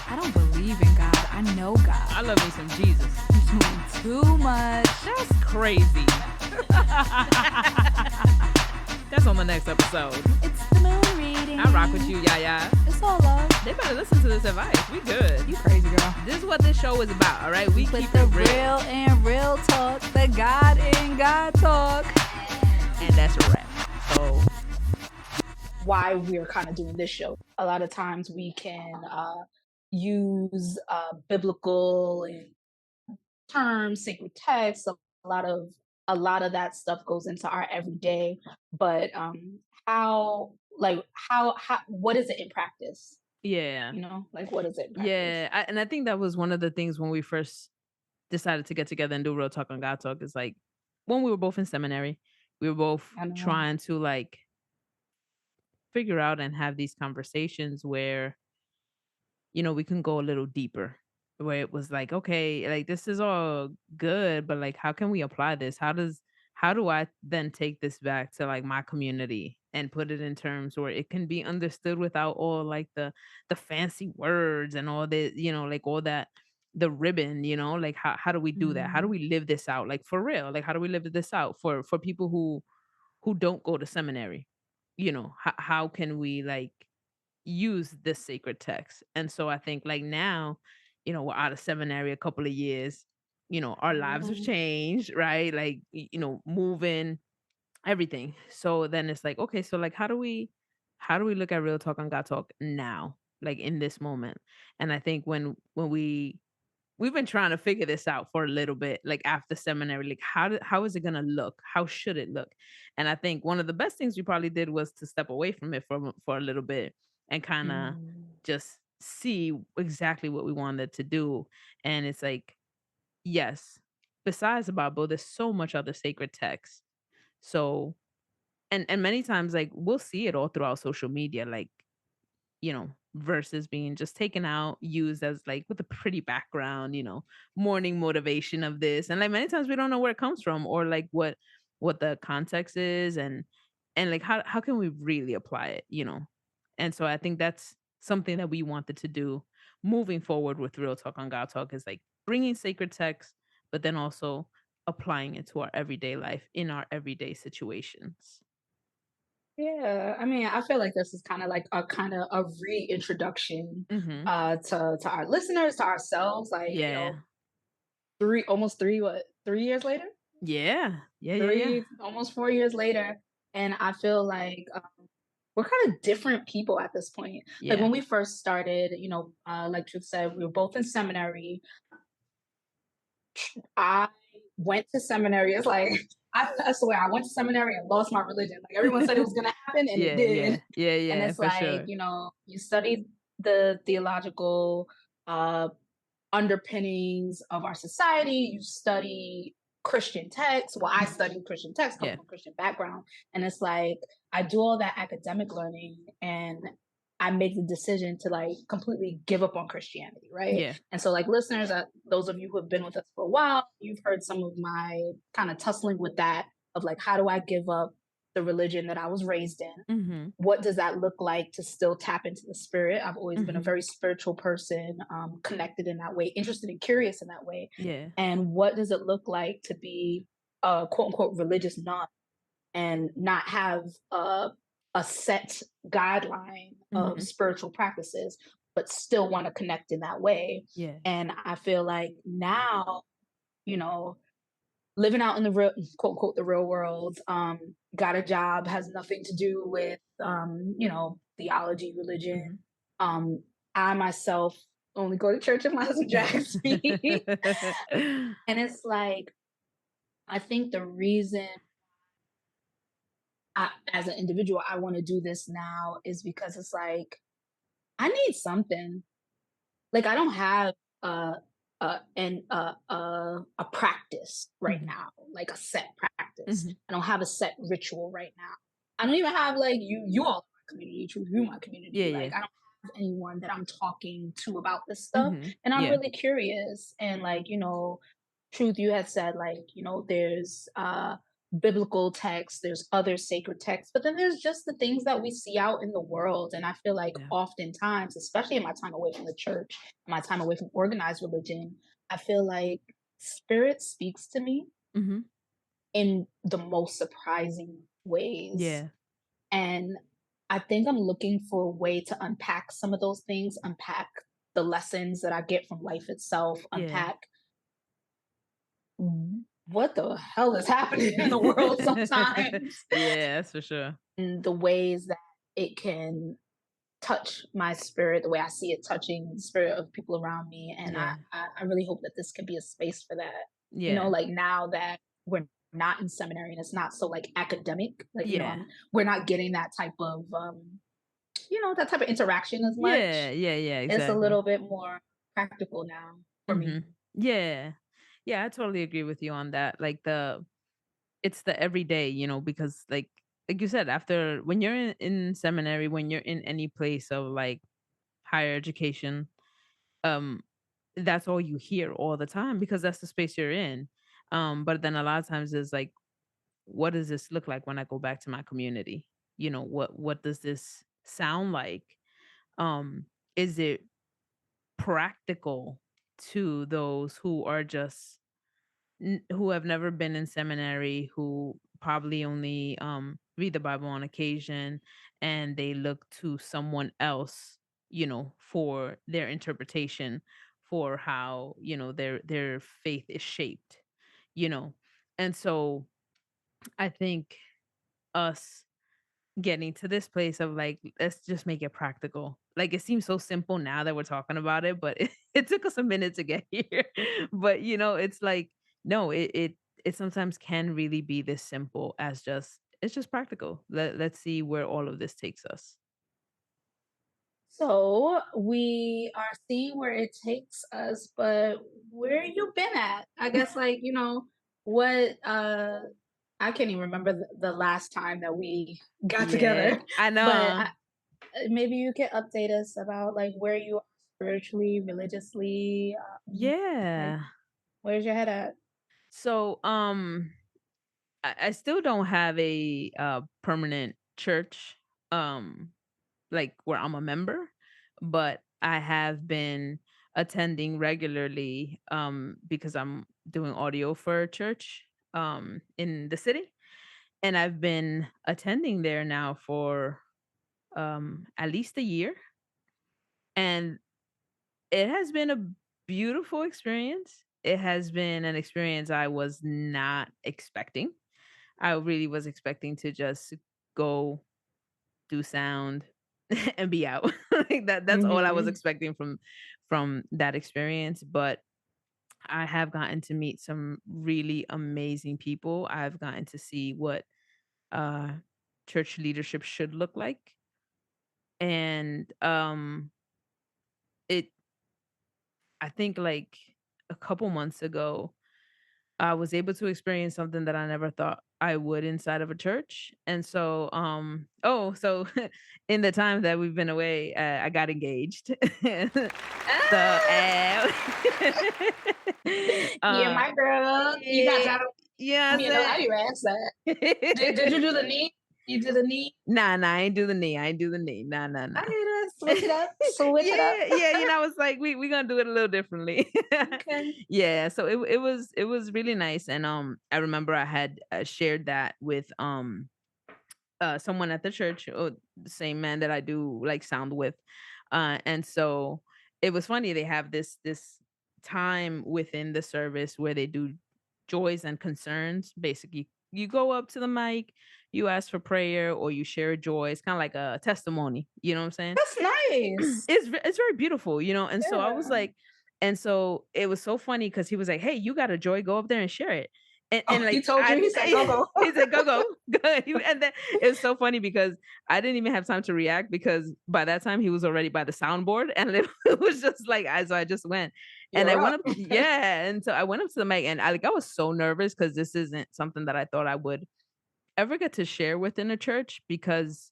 I don't believe in God. I know God. I love me some Jesus. You're doing too much. That's crazy. That's on the next episode. It's the moon reading. I rock with you, Yaya. It's all love. They better listen to this advice. We good. You crazy girl. This is what this show is about, all right? We With keep the it real. real and real talk, the God in God talk. And that's a wrap. So why we're kind of doing this show. A lot of times we can use biblical terms, sacred texts. A lot of that stuff goes into our everyday. But how what is it in practice? yeah. You know, like what is it in practice? Yeah. And I think that was one of the things when we first decided to get together and do Real Talk on God Talk is like when we were both in seminary, we were both I know. trying to like figure out and have these conversations where, you know, we can go a little deeper. Where it was like, okay, like this is all good, but like how can we apply this? How do I then take this back to like my community and put it in terms where it can be understood without all like the fancy words and all the, you know, like all that the ribbon, you know, like how do we do that? How do we live this out? Like for real? Like how do we live this out for people who don't go to seminary? You know, how can we like use this sacred text? And so I think like now, you know, we're out of seminary a couple of years, you know, our lives have changed, right? Like, you know, moving, everything. So then it's like, okay, so like how do we look at Real Talk on God Talk now, like in this moment? And I think when we've been trying to figure this out for a little bit, like after seminary, like how is it gonna look? How should it look? And I think one of the best things we probably did was to step away from it for a little bit and kind of just see exactly what we wanted to do. And it's like, yes, besides the Bible, there's so much other sacred text. So and many times like we'll see it all throughout social media, like, you know, versus being just taken out, used as like with a pretty background, you know, morning motivation of this. And like many times we don't know where it comes from or like what the context is and like how can we really apply it, you know? And so I think that's something that we wanted to do moving forward with Real Talk on God Talk is like bringing sacred text, but then also applying it to our everyday life in our everyday situations. Yeah, I mean, I feel like this is kind of a reintroduction Mm-hmm. to our listeners, to ourselves, like, you Yeah. know, almost 3 years later? Yeah. Yeah. Yeah. Yeah. Almost 4 years later. And I feel like we're kind of different people at this point. Like Yeah. when we first started, you know, like Truth said, we were both in seminary. I went to seminary. It's like I swear I went to seminary and lost my religion. Like everyone said it was gonna happen and it Yeah, did. yeah. Yeah, And yeah, it's for like, sure. you know, you study the theological uh underpinnings of our society, you study Christian texts. Well, I studied Christian texts, come Yeah. from a Christian background. And it's like I do all that academic learning and I make the decision to like completely give up on Christianity, right? Yeah. And so, like listeners, those of you who have been with us for a while, you've heard some of my kind of tussling with that of like, how do I give up the religion that I was raised in? Mhm. What does that look like to still tap into the spirit? I've always been a Mhm. very spiritual person, connected in that way, interested and curious in that way. Yeah. And what does it look like to be a quote unquote religious nun and not have a set guideline of Mhm. spiritual practices, but still want to connect in that way? Yeah. And I feel like now, you know, living out in the real quote unquote the real world, got a job, has nothing to do with you know, theology, religion. Mhm. um I myself only go to church if my husband drags me. And it's like I think the reason as an individual I want to do this now is because it's like I need something. Like I don't have a a practice right Mhm. now, like a set practice. Mhm. I don't have a set ritual right now. I don't even have like you all in my community, Truth, you my Yeah, community. yeah. Like I don't have anyone that I'm talking to about this stuff. Mhm. And I'm Yeah. really curious. And like, you know, Truth, you had said like, you know, there's biblical texts, there's other sacred texts, but then there's just the things that we see out in the world. And I feel like Yeah. oftentimes, especially in my time away from the church, my time away from organized religion, I feel like spirit speaks to me Mm-hmm. in the most surprising ways. Yeah. And I think I'm looking for a way to unpack some of those things, unpack the lessons that I get from life itself, Yeah. unpack what the hell is happening in the world sometimes, Yeah, that's for sure. and the ways that it can touch my spirit, the way I see it touching the spirit of people around me. And Yeah. I really hope that this can be a space for that. Yeah. Like now that we're not in seminary and it's not so like academic, like, Yeah. we're not getting that type of, that type of interaction as Yeah. much. Yeah. It's a Exactly. little bit more practical now for Mm-hmm. me. Yeah. Yeah, I totally agree with you on that. Like it's the everyday, because like you said, after when you're in seminary, when you're in any place of like higher education, um, that's all you hear all the time because that's the space you're in. But then a lot of times it's like, what does this look like when I go back to my community? What does this sound like? Is it practical to those who are just who have never been in seminary, who probably only read the Bible on occasion, and they look to someone else, for their interpretation, for how their faith is shaped, you know. And so I think us getting to this place of like, let's just make it practical. Like it seems so simple now that we're talking about it, but it took us a minute to get here. But it's like, no, it sometimes can really be this simple as just it's just practical. Let's see where all of this takes us. So we are seeing where it takes us, but where you been at? I guess like, what I can't even remember the last time that we got Yeah, together, I but know. maybe you can update us about like where you are spiritually, religiously, like Yeah. where's your head at? So I still don't have a permanent church. Like where I'm a member, but I have been attending regularly because I'm doing audio for a church in the city, and I've been attending there now for at least a year, and it has been a beautiful experience. It has been an experience I was not expecting. I really was expecting to just go do sound and be out. Like that's all I was Hmm. expecting from that experience, but I have gotten to meet some really amazing people. I've gotten to see what uh church leadership should look like. And it I think like a couple months ago I was able to experience something that I never thought I would inside of a church. And so, so in the time that we've been away, I got engaged. So, Yeah, uh, my girl, you got yeah, that yeah, on I me, and I didn't even ask that. Did you do the knee? You did the knee? nah, I ain't do the knee. I ain't do the knee. Nah, nah, I nah. need to switch it up. Switch it up. Yeah, I was like, we gonna do it a little differently. Okay. Yeah, so it was really nice, and I remember I had shared that with someone at the church, the same man that I do like sound with, and so it was funny. They have this time within the service where they do joys and concerns. Basically, you go up to the mic, you ask for prayer, or you share a joy. It's kind of like a testimony. You know what I'm saying? That's nice. It's very beautiful, and so I was Yeah. like, and so it was so funny because he was like, "Hey, you got a joy, go up there and share it." And Oh, he like told you? He said, go, go. he said, "Go, go." And then it's so funny because I didn't even have time to react because by that time he was already by the soundboard, and it was just like I just went and I You're went up. up, yeah, and so I went up to the mic and I was so nervous because this isn't something that I thought I would ever get to share within a church because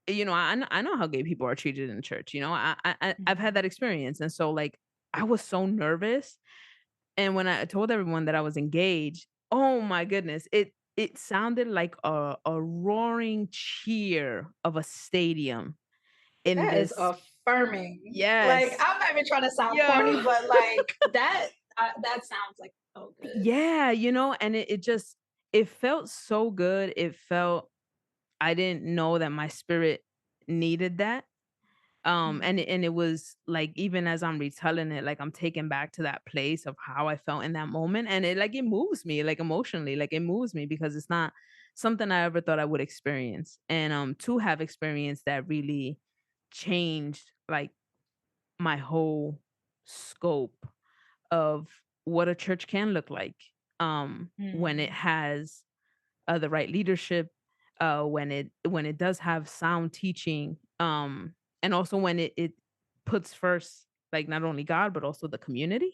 I know how gay people are treated in church. I've had Mhm. that experience, and so like I was so nervous. And when I told everyone that I was engaged, oh my goodness, it sounded like a roaring cheer of a stadium in That is this. affirming. Like, Yes. I'm not even trying to sound corny, Yo. but like that sounds like so good. Yeah, and it just it felt so good. It felt I didn't know that my spirit needed that. And Mhm. it was like even as I'm retelling it, like I'm taken back to that place of how I felt in that moment, and it moves me like emotionally, like it moves me because it's not something I ever thought I would experience, and to have experienced that really changed like my whole scope of what a church can look like when it Mm. has the right leadership, when it does have sound teaching, and also when it puts first like not only God but also the community.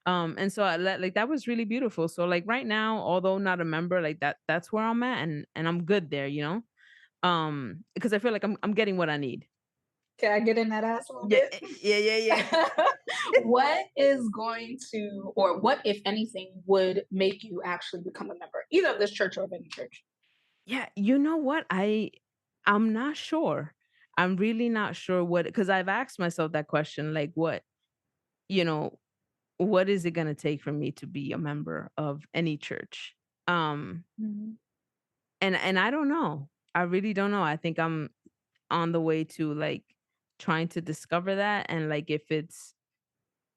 And so like that was really beautiful. So like right now, although not a member, like that's where I'm at, and I'm good there, because I feel like I'm getting what I need. Can I get in that ass a little Yeah, bit? yeah. What is going to, or what, if anything, would make you actually become a member, either of this church or of any church? Yeah, you know what? I'm not sure. I'm really not sure what, because I've asked myself that question, like you know, what is it gonna take for me to be a member of any church? Um, Mhm. and I don't know. I really don't know. I think I'm on the way to like trying to discover that, and like if it's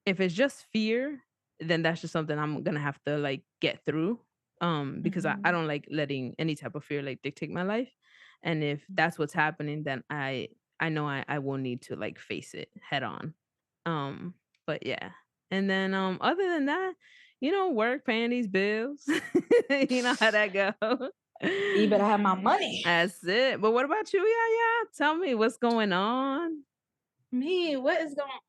just fear, then that's just something I'm gonna have to like get through. Because I Mhm. don't like letting any type of fear like dictate my life. And if that's what's happening, then I know I will need to like face it head on. Um, but yeah. And then other than that, work, paying these bills. You know how that go. You better have my money. That's it. But what about you? Yeah, yeah. Tell me what's going on. Me, what is going on?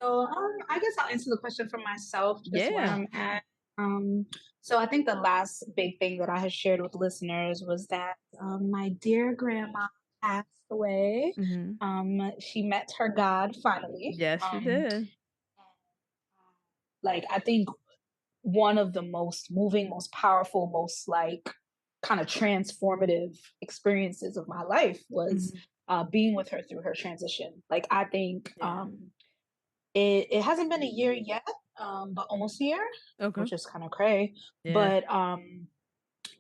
So, I guess I'll answer the question for myself, just where Yeah. I'm at. Um, so I think the last big thing that I had shared with listeners was that my dear grandma passed away. Hmm. She met her God finally. Yes, she did. Like, I think one of the most moving, most powerful, most like kind of transformative experiences of my life was Mhm. being with her through her transition. Like, I think Yeah. it hasn't been a year yet, but almost a year, Okay. which is kind of cray. Yeah. But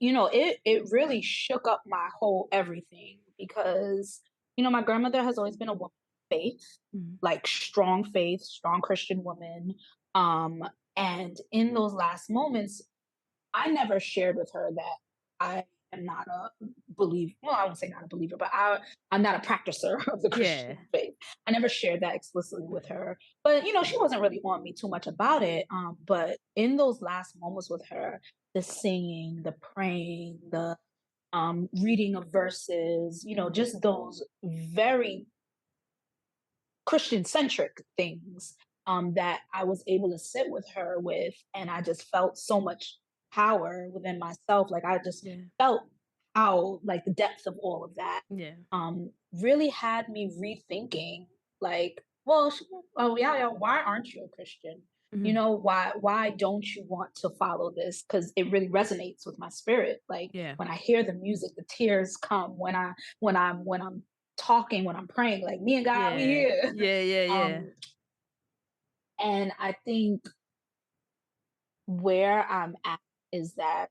it really shook up my whole everything because my grandmother has always been a woman of faith, Mhm. like strong faith, strong Christian woman. Um, and in those last moments, I never shared with her that I am not a believer. Well, I won't say not a believer, but I'm not a practicer of the Yeah. Christian faith. I never shared that explicitly with her. But she wasn't really on me too much about it. But in those last moments with her, the singing, the praying, the reading of verses, just those very Christian centric things that I was able to sit with her with. And I just felt so much power within myself. Like I just Yeah. felt how, like, the depth of all of that Yeah. really had me rethinking, like, well, oh, yeah, yeah, why aren't you a Christian? Mhm. Why don't you want to follow this? Because it really resonates with my spirit. Like Yeah. when I hear the music, the tears come when I'm talking, when I'm praying, like me and God, we Yeah. here. Yeah, yeah, yeah. um, and I think where I'm at is that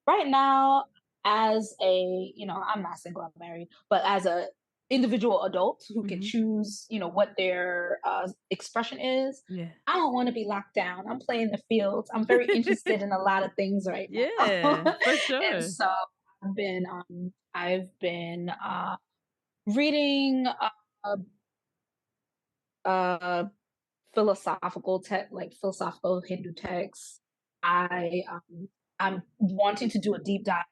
right now, as I'm not single, I'm married, but as a individual adult who can Mhm. choose, what their expression is, Yeah. I don't want to be locked down. I'm playing the fields. I'm very interested in a lot of things right now. Yeah, for And sure. so I've been reading uh philosophical Hindu texts. I I'm wanting to do a deep dive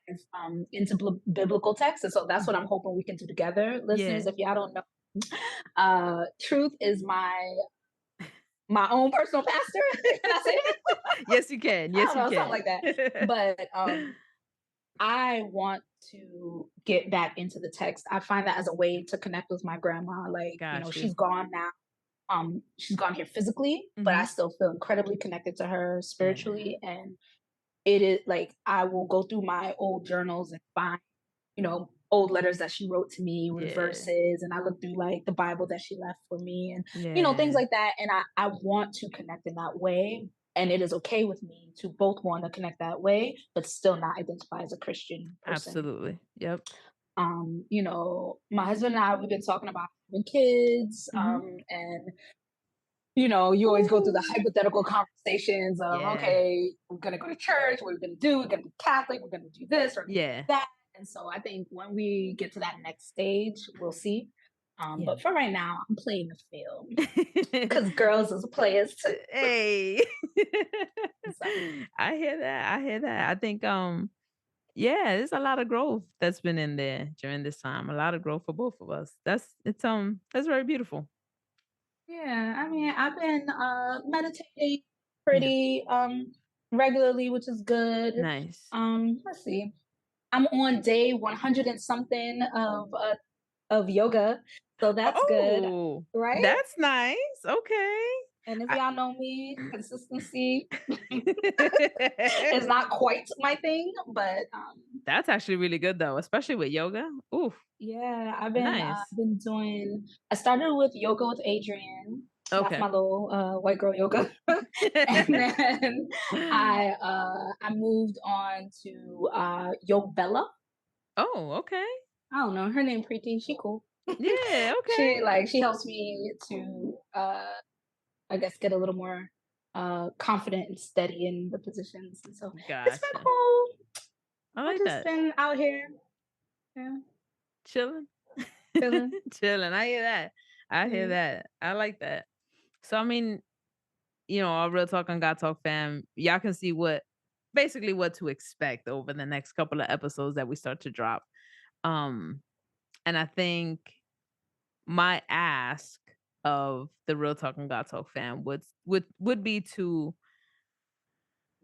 into biblical texts, and so that's what Mhm. I'm hoping we can do together, listeners. Yeah. If y'all don't know, Truth is my own personal pastor. Can I say that? Yes, you can. I Yes, don't you know, something can. like that. But I want to get back into the text. I find that as a way to connect with my grandma. Like, Got you. she's gone now. She's gone here physically, but I Mhm. still feel incredibly connected to her Yeah. spiritually. And it is like I will go through my old journals and find, old letters that she wrote to me with Yeah. verses, and I look through like the Bible that she left for me, and things Yeah. like that. And I want to connect in that way. And it is okay with me to both want to connect that way, but still not identify as a Christian person. Absolutely. Yep. My husband and I, we've been talking about having kids, Mhm. and you always go through the Ooh. hypothetical conversations of, Yeah. okay, we're going to go to church. What are we going to do? We're going to be Catholic. We're going to do this or Yeah. that. And so I think when we get to that next stage, we'll see. Yeah. But for right now, I'm playing the field because girls is players too. Hey. So, I hear that. I hear that. I think yeah, there's a lot of growth that's been in there during this time. A lot of growth for both of us. That's very beautiful. yeah, I mean, I've been meditating Yeah. pretty regularly, which is good. Nice. Let's see. I'm on day 100 and something of yoga, so that's good, Oh, right? that's nice. Okay. And if I- y'all know me, consistency is not quite my thing, but That's actually really good though, especially with yoga. Ooh, yeah, nice. been doing. I started with yoga with Adrienne. That's Okay. my little white girl yoga, and then I moved on to Yoga Bella. Oh, okay. I don't know her name. Preeti. She cool. Yeah, okay. She helps me to I guess get a little more confident and steady in the positions, and so it's been Gotcha. cool. I I've like just that. been out here, yeah, Chilling. chilling. Chilling. I hear that. I hear Yeah. that. I like that. So I mean, our Real Talk on God Talk fam, y'all can see basically what to expect over the next couple of episodes that we start to drop. Um, and I think my ask of the Real Talk on God Talk fam would be to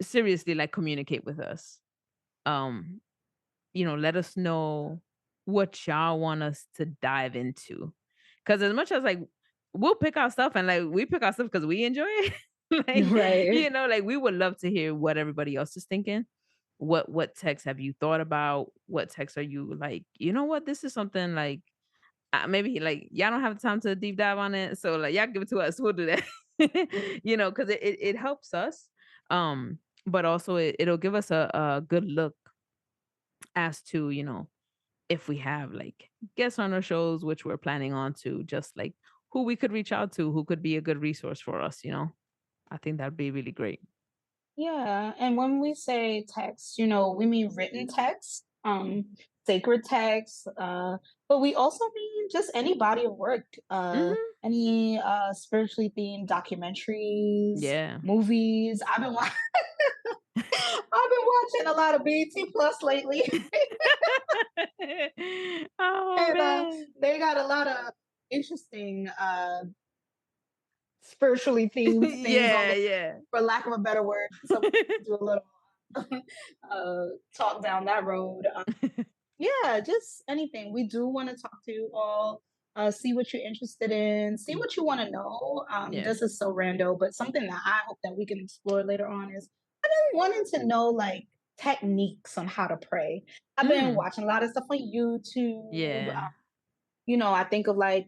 seriously like communicate with us. Um, let us know what y'all want us to dive into. Cause as much as like we'll pick our stuff and like we pick our stuff because we enjoy it. Like, Right. like we would love to hear what everybody else is thinking. What text have you thought about? What text are you like, what? This is something like maybe like y'all don't have the time to deep dive on it. So like y'all give it to us. We'll do that. Because it helps us. But also it'll give us a good look as to, if we have like guests on our shows, which we're planning on to, just like who we could reach out to, who could be a good resource for us. I think that'd be really great. Yeah, and when we say text, we mean written text, sacred text, but we also mean just any body of work, Hmm. any spiritually themed documentaries, Yeah. movies. I've been watching a lot of BET Plus lately, Oh and man. they got a lot of interesting spiritually themed things on Yeah, there, yeah. for lack of a better word. So we can do a little talk down that road. Yeah, just anything. We do want to talk to you all, see what you're interested in, see what you want to know. Yeah. This is so rando, but something that I hope that we can explore later on is I've been wanting to know like techniques on how to pray. I've been Mm. watching a lot of stuff on YouTube. Yeah. I think of like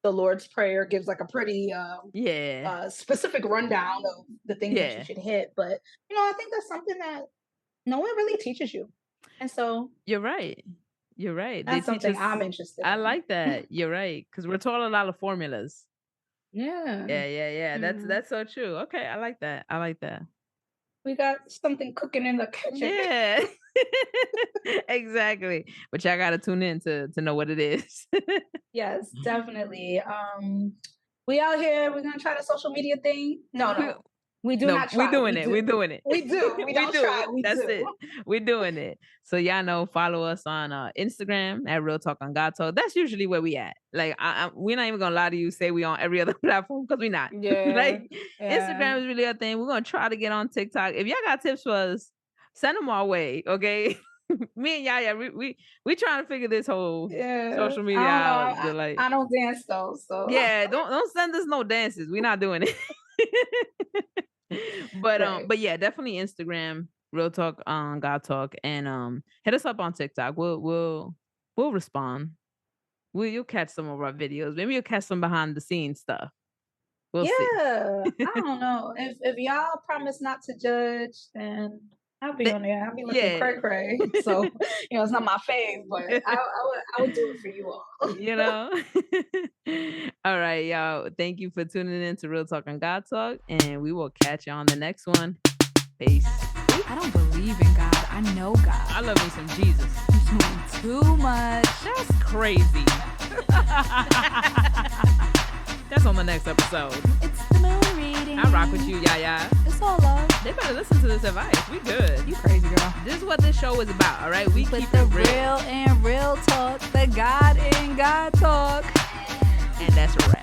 the Lord's Prayer gives like a pretty Yeah. specific rundown of the things that you Yeah. should hit. But I think that's something that no one really teaches you, and so You're right. You're right. They that's teach something us. I'm interested I in. like that. You're right. Because we're taught a lot of formulas. Yeah. Yeah, yeah, yeah. That's Mm. that's so true. Okay, I like that. I like that. We got something cooking in the kitchen. Yeah. Exactly. But y'all gotta tune in to know what it is. Yes, definitely. We out here. We're gonna try the social media thing. No, We- no, we do No, not we're try. doing We it. We're do. doing it. We do. We We don't do try. it. We That's do. it. We're doing it. So y'all know, follow us on Instagram at Real Talk on God Talk. That's usually where we at. Like we're not even gonna lie to you, say we on every other platform because we're not. Yeah. Like Yeah. Instagram is really our thing. We're gonna try to get on TikTok. If y'all got tips for us, send them our way. Okay. Me and Yaya, we trying to figure this whole Yeah. social media I don't know. out. But like, I don't dance though, so yeah, don't send us no dances. We're not doing it. But right. but yeah, definitely Instagram. Real Talk on God Talk, and hit us up on TikTok. We'll respond. You'll catch some of our videos. Maybe you'll catch some behind the scenes stuff. We'll see. Yeah, I don't know. If y'all promise not to judge, then I'll be on there. I'll be looking cray cray. So it's not my fave, but I would do it for you all. You know. All right, y'all. Thank you for tuning in to Real Talk on God Talk, and we will catch you on the next one. Peace. I don't believe in God. I know God. I love me some Jesus. You're doing too much. That's crazy. That's on the next episode. It's the moon reading. I rock with you, Yaya. It's all love. They better listen to this advice. We good. You crazy girl. This is what this show is about, all right? We Put keep the it real. real and real talk, the God in God talk. And that's a wrap.